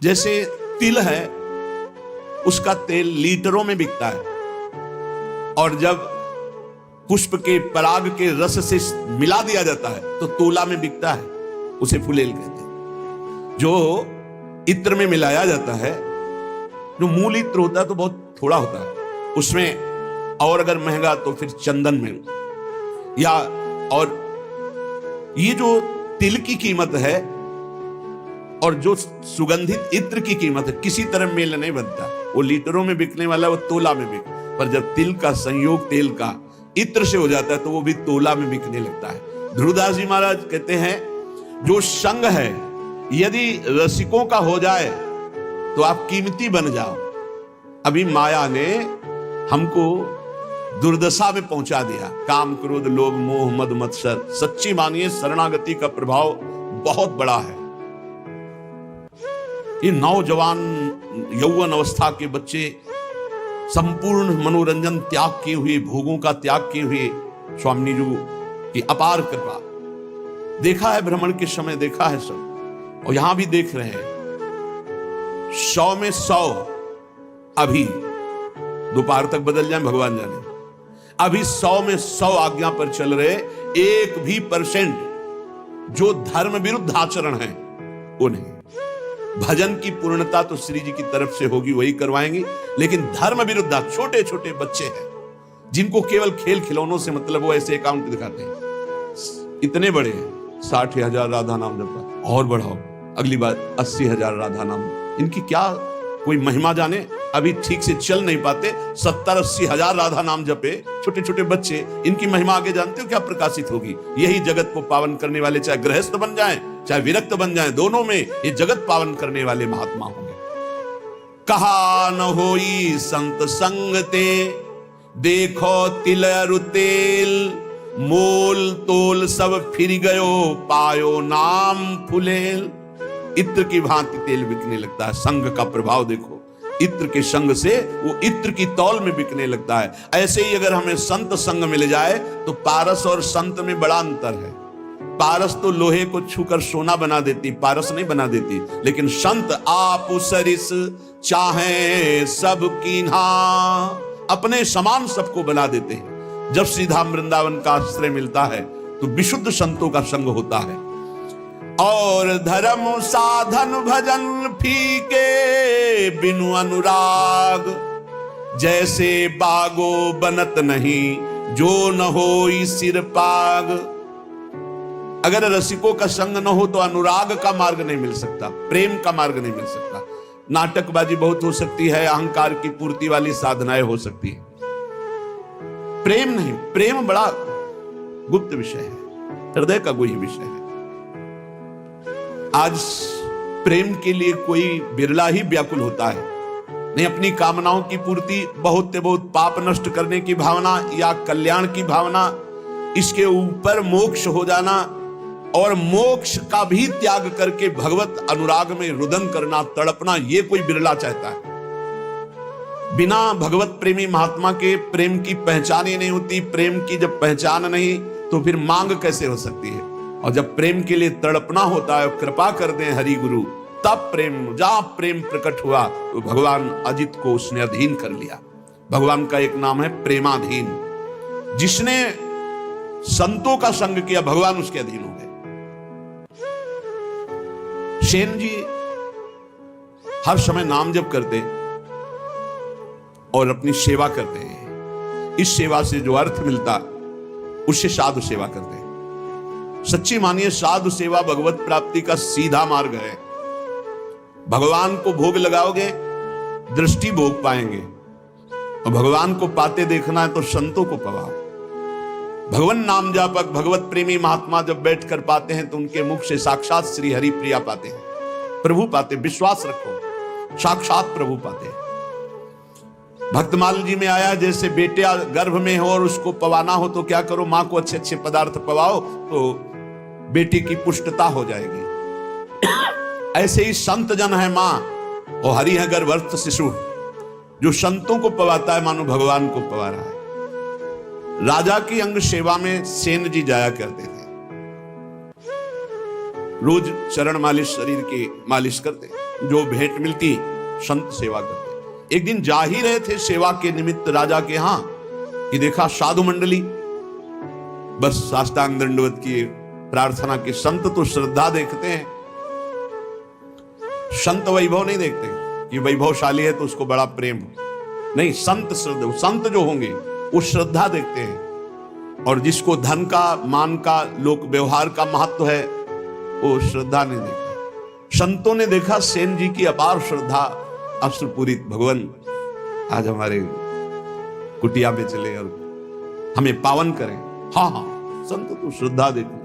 जैसे तिल है, उसका तेल लीटरों में बिकता है, और जब पुष्प के पराग के रस से मिला दिया जाता है तो तोला में बिकता है, उसे फुलेल कहते हैं। जो इत्र में मिलाया जाता है, जो मूल इत्र होता है तो बहुत थोड़ा होता है उसमें, और अगर महंगा तो फिर चंदन में, या और ये जो तिल की कीमत है और जो सुगंधित इत्र की कीमत है किसी तरह मेल नहीं बनता। वो लीटरों में बिकने वाला वो तोला में बिक, पर जब तिल का संयोग तेल का इत्र से हो जाता है तो वो भी तोला में बिकने लगता है। ध्रुवदास जी महाराज कहते हैं जो संग है यदि रसिकों का हो जाए तो आप कीमती बन जाओ। अभी माया ने हमको दुर्दशा में पहुंचा दिया, काम क्रोध लोभ मोह मद मत्सर। सच्ची मानिए शरणागति का प्रभाव बहुत बड़ा है। ये नौजवान यौवन अवस्था के बच्चे संपूर्ण मनोरंजन त्याग किए हुए, भोगों का त्याग किए हुए, स्वामी जी की अपार कृपा। देखा है भ्रमण के समय, देखा है सब, और यहां भी देख रहे हैं। 100 में 100 अभी दोपहर तक बदल जाए भगवान जाने। अभी 100 में 100 आज्ञा पर चल रहे, 1 भी % जो धर्म विरुद्ध आचरण है वो नहीं। भजन की पूर्णता तो श्री जी की तरफ से होगी, वही करवाएंगे, लेकिन धर्म विरुद्ध छोटे छोटे बच्चे हैं जिनको केवल खेल खिलौनों से मतलब, वो ऐसे अकाउंट दिखाते हैं। इतने बड़े हैं, 60,000 राधा नाम जपा, और बढ़ाओ अगली बार 80,000 राधा नाम। इनकी क्या कोई महिमा जाने, अभी ठीक से चल नहीं पाते, 70-80 हजार राधा नाम जपे छोटे छोटे बच्चे, इनकी महिमा आगे जानते हो क्या प्रकाशित होगी। यही जगत को पावन करने वाले, चाहे गृहस्थ बन जाएं चाहे विरक्त बन जाएं, दोनों में ये जगत पावन करने वाले महात्मा होंगे। कहा न होई संत संगते, देखो तिल अरु तेल, मोल तोल सब फिर गयो, पायो नाम फुलेल। इत्र की भांति तेल बिकने लगता है। संग का प्रभाव देखो, इत्र के संग से वो इत्र की तौल में बिकने लगता है। ऐसे ही अगर हमें संत संग मिल जाए तो पारस और संत में बड़ा अंतर है। पारस तो लोहे को छूकर सोना बना देती, पारस नहीं बना देती, लेकिन संत आप सरिस चाहे सब कीन्हा, अपने समान सबको बना देते हैं। जब सीधा वृंदावन का आश्रय मिलता है तो विशुद्ध संतों का संग होता है। और धर्म साधन भजन फीके बिनु अनुराग, जैसे बागो बनत नहीं जो न होई सिर पाग। अगर रसिकों का संग न हो तो अनुराग का मार्ग नहीं मिल सकता, प्रेम का मार्ग नहीं मिल सकता। नाटकबाजी बहुत हो सकती है, अहंकार की पूर्ति वाली साधनाएं हो सकती है, प्रेम नहीं। प्रेम बड़ा गुप्त विषय है, हृदय का गुह्य विषय है। आज प्रेम के लिए कोई बिरला ही व्याकुल होता है, नहीं अपनी कामनाओं की पूर्ति, बहुत से बहुत पाप नष्ट करने की भावना या कल्याण की भावना, इसके ऊपर मोक्ष हो जाना, और मोक्ष का भी त्याग करके भगवत अनुराग में रुदन करना, तड़पना, ये कोई बिरला चाहता है। बिना भगवत प्रेमी महात्मा के प्रेम की पहचान ही नहीं होती। प्रेम की जब पहचान नहीं तो फिर मांग कैसे हो सकती है। और जब प्रेम के लिए तड़पना होता है, कृपा कर दें हरि गुरु, तब प्रेम, जहां प्रेम प्रकट हुआ तो भगवान अजित को उसने अधीन कर लिया। भगवान का एक नाम है प्रेमाधीन। जिसने संतों का संग किया भगवान उसके अधीन हो गए। सेन जी हर समय नाम जप करते और अपनी सेवा करते हैं। इस सेवा से जो अर्थ मिलता उससे साधु सेवा करते हैं। सच्ची मानिए साधु सेवा भगवत प्राप्ति का सीधा मार्ग है। भगवान को भोग लगाओगे दृष्टि भोग पाएंगे, और भगवान को पाते देखना है तो संतों को पाओ। भगवान नाम जापक भगवत प्रेमी महात्मा जब बैठ कर पाते हैं तो उनके मुख से साक्षात श्री हरि प्रिया पाते हैं, प्रभु पाते। विश्वास रखो, साक्षात प्रभु पाते हैं। भक्तमाल जी में आया, जैसे बेटे गर्भ में हो और उसको पवाना हो तो क्या करो, मां को अच्छे अच्छे पदार्थ पवाओ तो बेटी की पुष्टता हो जाएगी। ऐसे ही संत जन है मां और हरि है गर्भस्थ शिशु। जो संतों को पवाता है मानो भगवान को पवा रहा है। राजा की अंग सेवा में सेन जी जाया करते थे। रोज चरण मालिश, शरीर की मालिश करते, जो भेंट मिलती संत सेवा करते। एक दिन जा ही रहे थे सेवा के निमित्त राजा के यहां कि देखा साधु मंडली बस साष्टांग दंडवत की प्रार्थना की। संत तो श्रद्धा देखते हैं, संत वैभव नहीं देखते कि वैभवशाली है तो उसको बड़ा प्रेम हो, नहीं, संत श्रद्धा, संत जो होंगे वो श्रद्धा देखते हैं। और जिसको धन का, मान का, लोक व्यवहार का महत्व है वो श्रद्धा नहीं देखता। संतों ने देखा सेन जी की अपार श्रद्धा, अश्रुपूरित भगवान आज हमारे कुटिया में चले और हमें पावन करें। हाँ हाँ, संत तो श्रद्धा देखते,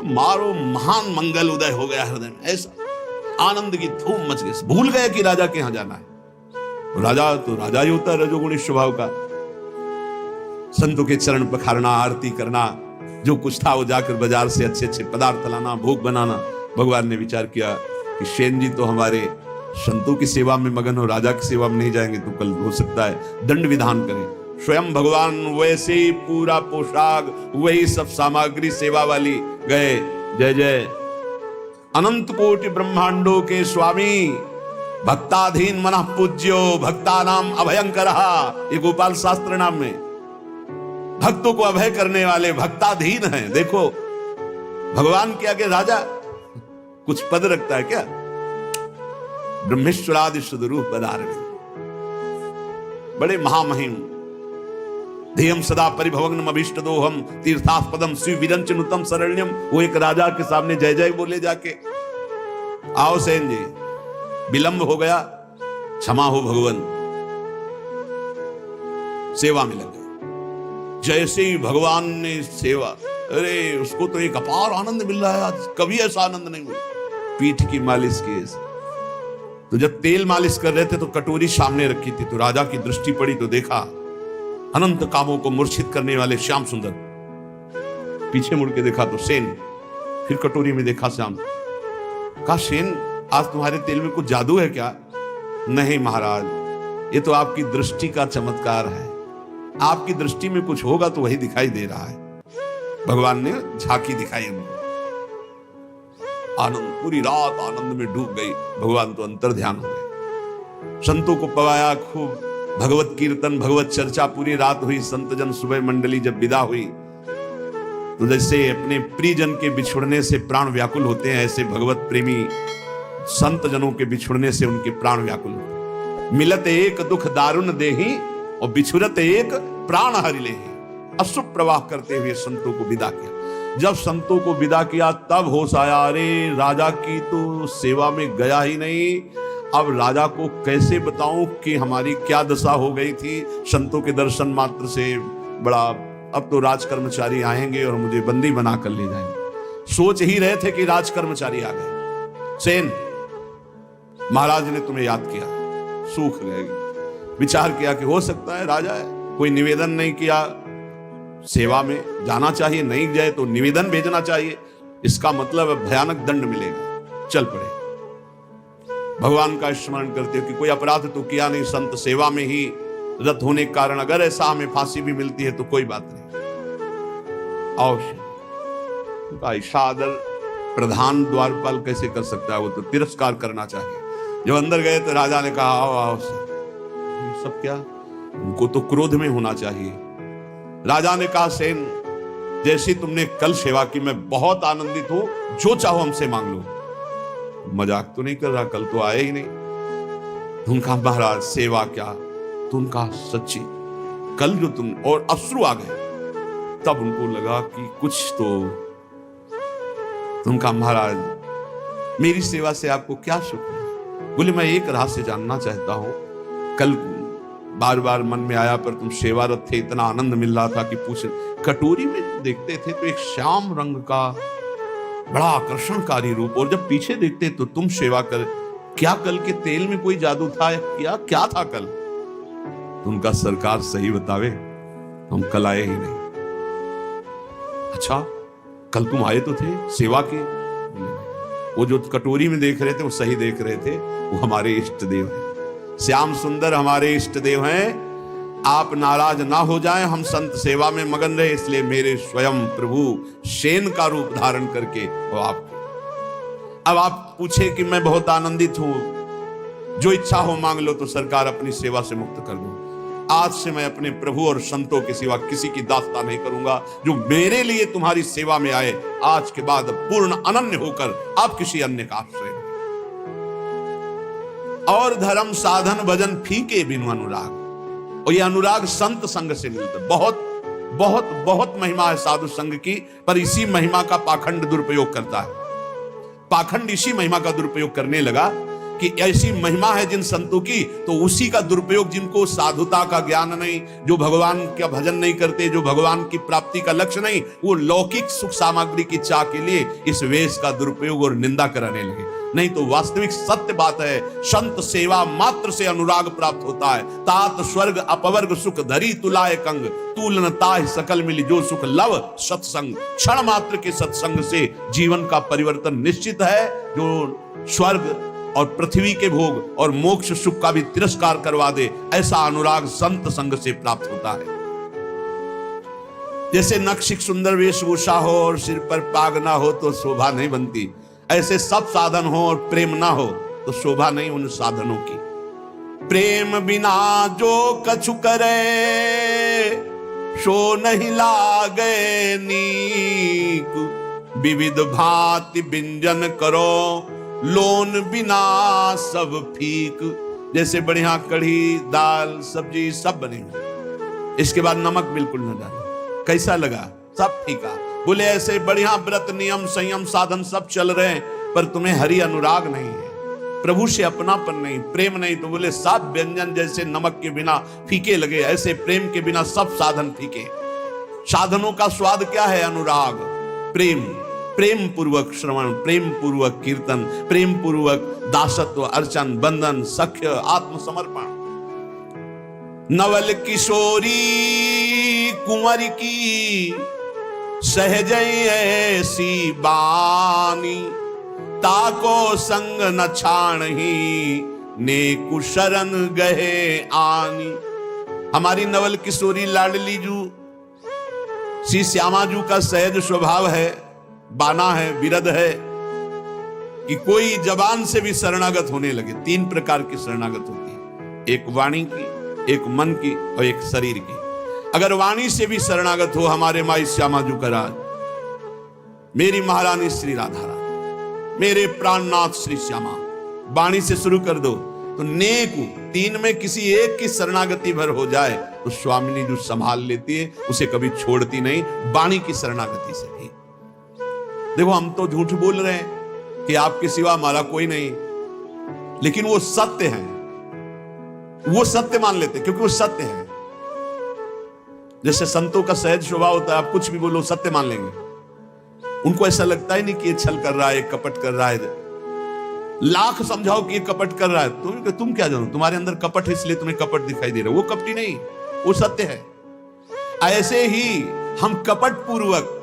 मारो महान मंगल उदय हो गया हृदय में, ऐसा आनंद की धूम मच गई। भूल गए कि राजा के यहां जाना है। राजा तो राजा ही होता है, रजोगुणी स्वभाव का। संतों के चरण पखारना, आरती करना, जो कुछ था वो जाकर बाजार से अच्छे अच्छे पदार्थ लाना, भोग बनाना। भगवान ने विचार किया कि सेन जी तो हमारे संतों की सेवा में मगन हो, राजा की सेवा में नहीं जाएंगे तो कल हो सकता है दंड विधान करें। स्वयं भगवान वैसे ही पूरा पोशाक, वही सब सामग्री सेवा वाली गए। जय जय अनंत कोटि ब्रह्मांडों के स्वामी, भक्ताधीन मनः पूज्यो, भक्ता नाम अभयंकरः, ये गोपाल शास्त्र नाम में भक्तों को अभय करने वाले भक्ताधीन हैं। देखो भगवान के आगे राजा कुछ पद रखता है क्या? ब्रह्मेश्वरादि सुदरूप पदार्थ, बड़े महामहिम। ध्येयम सदा परिभवग्नम अभीष्ट दोहम तीर्थास्पदम स्वीविरंचनुतम शरण्यम। वो एक राजा के सामने जय जय बोले जाके, आओ सेन जी, विलंब हो गया, क्षमा हो भगवान। सेवा में लगे। जैसे ही भगवान ने सेवा, अरे उसको तो एक अपार आनंद मिल रहा है, आज कभी ऐसा आनंद नहीं हुआ। पीठ की मालिश की, तो जब तेल मालिश कर रहे थे तो कटोरी सामने रखी थी, तो राजा की दृष्टि पड़ी तो देखा अनंत कामों को मूर्छित करने वाले श्याम सुंदर। पीछे मुड़ के देखा तो सेन, फिर कटोरी में देखा श्याम। कहा सेन, आज तुम्हारे तेल में कुछ जादू है क्या? नहीं महाराज, ये तो आपकी दृष्टि का चमत्कार है, आपकी दृष्टि में कुछ होगा तो वही दिखाई दे रहा है। भगवान ने झांकी दिखाई हमको। आनंद, पूरी रात आनंद में डूब गई। भगवान तो अंतर ध्यान हो गए। संतों को पवाया खूब, भगवत कीर्तन, भगवत चर्चा पूरी रात हुई। संत जन सुबह मंडली जब विदा हुई तो जैसे अपने प्रियजन के बिछुड़ने से प्राण व्याकुल होते हैं, ऐसे भगवत प्रेमी संत जनों के बिछुड़ने से उनके प्राण व्याकुल होते। मिलत एक दुख दारुण देही और बिछुरत एक प्राण हरि लेहि। अश्रु प्रवाह करते हुए संतों को विदा किया। जब संतों को विदा किया तब होश आया, अरे राजा की तो सेवा में गया ही नहीं। अब राजा को कैसे बताऊं कि हमारी क्या दशा हो गई थी संतों के दर्शन मात्र से। बड़ा, अब तो राज कर्मचारी आएंगे और मुझे बंदी बना कर ले जाएंगे। सोच ही रहे थे कि राज कर्मचारी आ गए। सेन, महाराज ने तुम्हें याद किया, सूख गए। विचार किया कि हो सकता है राजा है, कोई निवेदन नहीं किया, सेवा में जाना चाहिए, नहीं जाए तो निवेदन भेजना चाहिए, इसका मतलब भयानक दंड मिलेगा। चल पड़े। भगवान का स्मरण करते हो कि कोई अपराध तो किया नहीं, संत सेवा में ही रत होने के कारण अगर ऐसा हमें फांसी भी मिलती है तो कोई बात नहीं। अवश्य ऐसा आदर प्रधान द्वारपाल कैसे कर सकता है? वो तो तिरस्कार करना चाहिए। जब अंदर गए तो राजा ने कहा, आओ आओ। ये सब क्या? उनको तो क्रोध में होना चाहिए। राजा ने कहा, सेन, जैसी तुमने कल सेवा की मैं बहुत आनंदित हूं, जो चाहो हमसे मांग लो। मजाक तो नहीं कर रहा, कल तो आए ही नहीं। उनका महाराज सेवा क्या, तुमका सच्ची कल जो तुम, और अश्रु आ गए। तब उनको लगा कि कुछ तो। तुमका महाराज, मेरी सेवा से आपको क्या सुख है? बोले, मैं एक रहस्य जानना चाहता हूं। कल बार बार मन में आया पर तुम सेवारत थे, इतना आनंद मिल रहा था कि पूछ। कटोरी में देखते थे तो एक श्याम रंग का बड़ा आकर्षणकारी रूप, और जब पीछे देखते तो तुम सेवा कर। क्या कल के तेल में कोई जादू था या क्या था कल? तो उनका सरकार सही बतावे, हम कल आए ही नहीं। अच्छा, कल तुम आए तो थे सेवा के। वो जो कटोरी में देख रहे थे वो सही देख रहे थे, वो हमारे इष्ट देव हैं। श्याम सुंदर हमारे इष्ट देव हैं। आप नाराज ना हो जाएं, हम संत सेवा में मगन रहे, इसलिए मेरे स्वयं प्रभु सेन का रूप धारण करके वो आप अब आप पूछे कि मैं बहुत आनंदित हूं, जो इच्छा हो मांग लो, तो सरकार अपनी सेवा से मुक्त कर दो। आज से मैं अपने प्रभु और संतों के सिवा किसी की दास्ता नहीं करूंगा। जो मेरे लिए तुम्हारी सेवा में आए, आज के बाद पूर्ण अनन्य होकर आप किसी अन्य का आश्रय। और धर्म साधन भजन फीके बिनु अनुराग। और ये अनुराग संत संग से मिलता। बहुत बहुत बहुत महिमा है साधु संग की, पर इसी महिमा का पाखंड दुरुपयोग करता है। पाखंड इसी महिमा का दुरुपयोग करने लगा कि ऐसी महिमा है जिन संतों की, तो उसी का दुरुपयोग, जिनको साधुता का ज्ञान नहीं, जो भगवान का भजन नहीं करते, जो भगवान की प्राप्ति का लक्ष्य नहीं, वो लौकिक सुख सामग्री की चाह के लिए इस वेश का दुरुपयोग और निंदा कराने लगे। नहीं तो वास्तविक सत्य बात है, संत सेवा मात्र से अनुराग प्राप्त होता है। तात स्वर्ग अपवर्ग सुख धरी तुलाए कंग, तूलन ताह सकल मिली जो सुख लव सत्संग। क्षण मात्र के सत्संग से जीवन का परिवर्तन निश्चित है। जो स्वर्ग और पृथ्वी के भोग और मोक्ष सुख का भी तिरस्कार करवा दे, ऐसा अनुराग संत संग से प्राप्त होता है। जैसे नक्शिक सुंदर वेशभूषा हो और सिर पर पाग ना हो तो शोभा नहीं बनती, ऐसे सब साधन हो और प्रेम ना हो तो शोभा नहीं उन साधनों की। प्रेम बिना जो कछु करे, सो नहीं लागे नीक। विविध भांति व्यंजन करो, लोन बिना सब फीक। जैसे बढ़िया कढ़ी दाल सब्जी सब बने हुए, इसके बाद नमक बिल्कुल न डाले, कैसा लगा? सब फीका। बोले ऐसे बढ़िया व्रत नियम संयम साधन सब चल रहे हैं, पर तुम्हें हरि अनुराग नहीं है, प्रभु से अपनापन नहीं, प्रेम नहीं, तो बोले सब व्यंजन जैसे नमक के बिना फीके लगे, ऐसे प्रेम के बिना सब साधन फीके। साधनों का स्वाद क्या है? अनुराग, प्रेम। प्रेम पूर्वक श्रवण, प्रेम पूर्वक कीर्तन, प्रेम पूर्वक दासत्व, अर्चन, बंधन, सख्य, आत्मसमर्पण। नवल किशोरी कुंवर की सहज ऐसी बानी, ताको संग न छाणही, नेकु शरण गहे आनी। हमारी नवल किशोरी लाडली जू श्री श्यामा जू का सहज स्वभाव है, बाना है, विरध है कि कोई जबान से भी शरणागत होने लगे। 3 प्रकार की शरणागत होती है, एक वाणी की, एक मन की और एक शरीर की। अगर वाणी से भी शरणागत हो हमारे माई श्यामा जू का राज, मेरी महारानी श्री राधा रानी, मेरे प्राणनाथ श्री श्यामा, वाणी से शुरू कर दो तो नेकु 3 में किसी एक की शरणागति भर हो जाए तो स्वामिनी जो संभाल लेती है, उसे कभी छोड़ती नहीं, वाणी की शरणागति से भी। देखो हम तो झूठ बोल रहे हैं कि आपके सिवा हमारा कोई नहीं, लेकिन वो सत्य है, वो सत्य मान लेते क्योंकि वो सत्य है। जैसे संतों का सहज स्वभाव होता है, आप कुछ भी बोलो सत्य मान लेंगे। उनको ऐसा लगता ही नहीं कि ये छल कर रहा है, कपट कर रहा है। लाख समझाओ कि ये कपट कर रहा है, तुम क्या जानो, तुम्हारे अंदर कपट है इसलिए तुम्हें कपट दिखाई दे रहा है। वो कपटी नहीं, वो सत्य है। ऐसे ही हम कपट पूर्वक,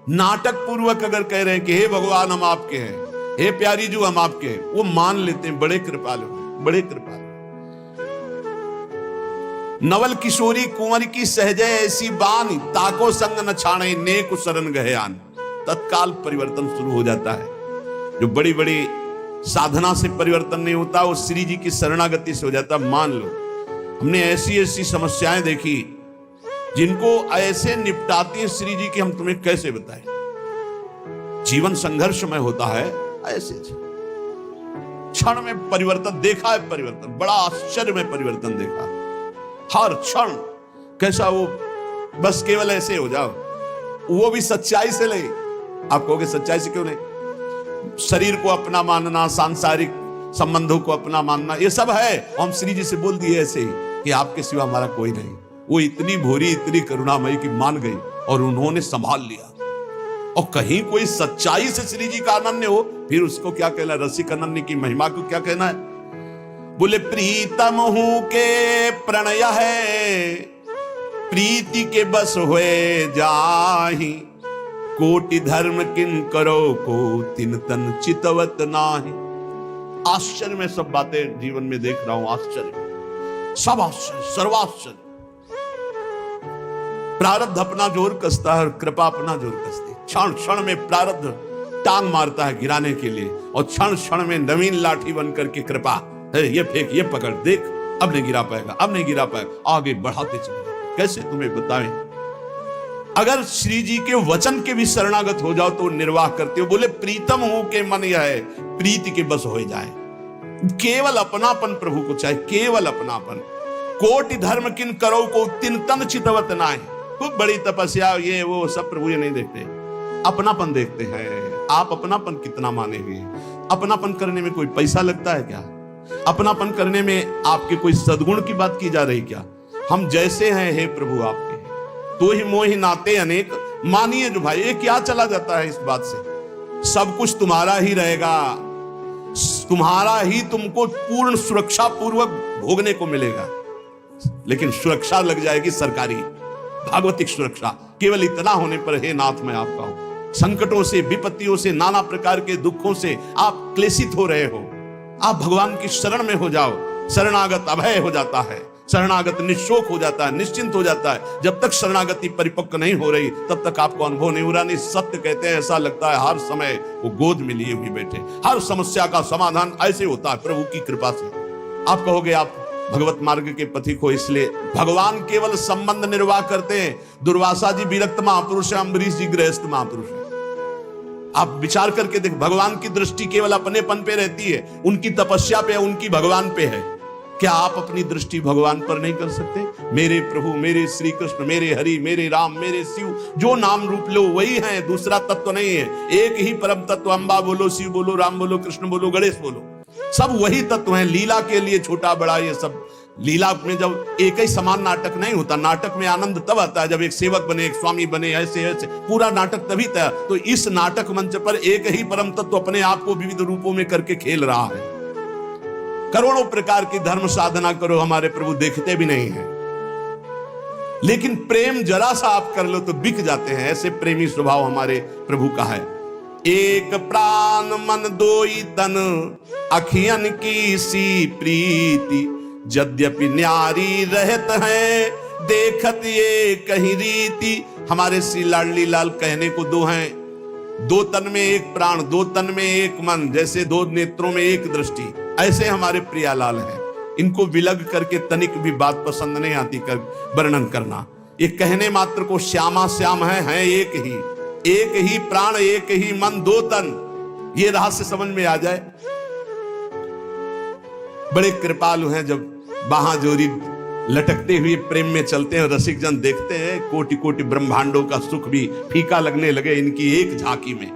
नाटक पूर्वक अगर कह रहे हैं कि हे भगवान हम आपके हैं, हे प्यारी जू हम आपके हैं, वो मान लेते हैं। बड़े कृपालु, बड़े कृपालु। नवल किशोरी कुंवर की सहज ऐसी बानी, ताको संग न छाणे, नेक शरण गहे आन। तत्काल परिवर्तन शुरू हो जाता है। जो बड़ी बड़ी साधना से परिवर्तन नहीं होता, वो श्री जी की शरणागति से हो जाता। मान लो हमने ऐसी ऐसी समस्याएं देखी जिनको ऐसे निपटाती है श्री जी की, हम तुम्हें कैसे बताएं। जीवन संघर्षमय होता है, ऐसे क्षण में परिवर्तन देखा है, परिवर्तन बड़ा आश्चर्य में परिवर्तन देखा। हर क्षण कैसा वो, बस केवल ऐसे हो जाओ, वो भी सच्चाई से ले। आप कहोगे सच्चाई से क्यों नहीं? शरीर को अपना मानना, सांसारिक संबंधों को अपना मानना, ये सब है। हम श्री जी से बोल दिए ऐसे ही कि आपके सिवा हमारा कोई नहीं। वो इतनी भोरी, इतनी करुणामयी की मान गई और उन्होंने संभाल लिया। और कहीं कोई सच्चाई से श्री जी का अनन्य हो, फिर उसको क्या कहना? रसिक अनन्य की महिमा को क्या कहना है? बोले प्रीतम हूं के प्रणय है, प्रीति के बस हुए जाहि, कोटि धर्म किन करो को तिन तन चितवत नाही। आश्चर्य में सब बातें जीवन में देख रहा हूं, आश्चर्य, सब आश्चर्य, सर्वाश्चर्य। प्रारब्ध अपना जोर कसता है और कृपा अपना जोर कसती। क्षण क्षण में प्रारब्ध टांग मारता है गिराने के लिए, और क्षण क्षण में नवीन लाठी बन करके कृपा है, ये फेंक, ये पकड़, देख अब नहीं गिरा पाएगा, अब नहीं गिरा पाएगा, आगे बढ़ाते चले। कैसे तुम्हें बताएं, अगर श्री जी के वचन के भी शरणागत हो जाओ तो निर्वाह करते हो। बोले प्रीतम हो के मन यह है, प्रीति के बस हो जाए। केवल अपनापन प्रभु को चाहे, केवल अपनापन। कोटि धर्म किन करो को तिन तन चितवत नाय। खूब बड़ी तपस्या ये वो सब प्रभु ये नहीं देखते, अपनापन देखते हैं। आप अपनापन कितना माने हुए? अपनापन करने में कोई पैसा लगता है क्या? अपनापन करने में आपके कोई सद्गुण की बात की जा रही क्या? हम जैसे हैं हे प्रभु आपके, तो ही मोहि नाते अनेक, मानिए जो भाई, ये क्या चला जाता है इस बात से? सब कुछ तुम्हारा ही रहेगा, तुम्हारा ही तुमको पूर्ण सुरक्षा पूर्वक भोगने को मिलेगा, लेकिन सुरक्षा लग जाएगी सरकारी, भागवतिक सुरक्षा। केवल इतना होने पर हे नाथ मैं आपका हूं। संकटों से, विपत्तियों से, नाना प्रकार के दुखों से आप क्लेशित हो रहे हो, आप भगवान की शरण में हो जाओ। शरणागत अभय हो जाता है, शरणागत निशोक हो जाता है, निश्चिंत हो जाता है। जब तक शरणागति परिपक्व नहीं हो रही तब तक आपको अनुभव नहीं हो रहा। नहीं, सत्य कहते हैं, ऐसा लगता है हर समय वो गोद में लिए हुए बैठे। हर समस्या का समाधान ऐसे होता है प्रभु की कृपा से। आप कहोगे आप भगवत मार्ग के पथिक हो, इसलिए भगवान केवल संबंध निर्वाह करते हैं। दुर्वासा जी विरक्त महापुरुष है, अम्बरीश जी गृहस्थ महापुरुष है। आप विचार करके देख, भगवान की दृष्टि केवल अपनेपन पे रहती है, उनकी तपस्या पे, उनकी भगवान पे है। क्या आप अपनी दृष्टि भगवान पर नहीं कर सकते? मेरे प्रभु, मेरे श्री कृष्ण, मेरे हरि, मेरे राम, मेरे शिव, जो नाम रूप लो वही है, दूसरा तत्व नहीं है। एक ही परम तत्व, अम्बा बोलो, शिव बोलो, राम बोलो, कृष्ण बोलो, गणेश बोलो, सब वही तत्व हैं। लीला के लिए छोटा बड़ा ये सब, लीला में जब एक ही समान नाटक नहीं होता। नाटक में आनंद तब आता है जब एक सेवक बने, एक स्वामी बने, ऐसे ऐसे पूरा नाटक तभी तैयार। तो इस नाटक मंच पर एक ही परम तत्व अपने आप को विविध रूपों में करके खेल रहा है। करोड़ों प्रकार की धर्म साधना करो, हमारे प्रभु देखते भी नहीं है, लेकिन प्रेम जरा सा आप कर लो तो बिक जाते हैं। ऐसे प्रेमी स्वभाव हमारे प्रभु का है। एक प्राण मन दोई तन, अखियन की सी प्रीति, यद्यपि न्यारी रहत है, देखत ये कहीं रीति। हमारे श्री लाडली लाल कहने को दो हैं, दो तन में एक प्राण, दो तन में एक मन, जैसे दो नेत्रों में एक दृष्टि, ऐसे हमारे प्रियालाल हैं। इनको विलग करके तनिक भी बात पसंद नहीं आती कर वर्णन करना। ये कहने मात्र को श्यामा श्याम है एक ही प्राण, एक ही मन, दो तन। ये रहस्य समझ में आ जाए। बड़े कृपालु हैं, जब बाहां जोरी लटकते हुए प्रेम में चलते हैं, रसिक जन देखते हैं, कोटि कोटि ब्रह्मांडों का सुख भी फीका लगने लगे इनकी एक झांकी में।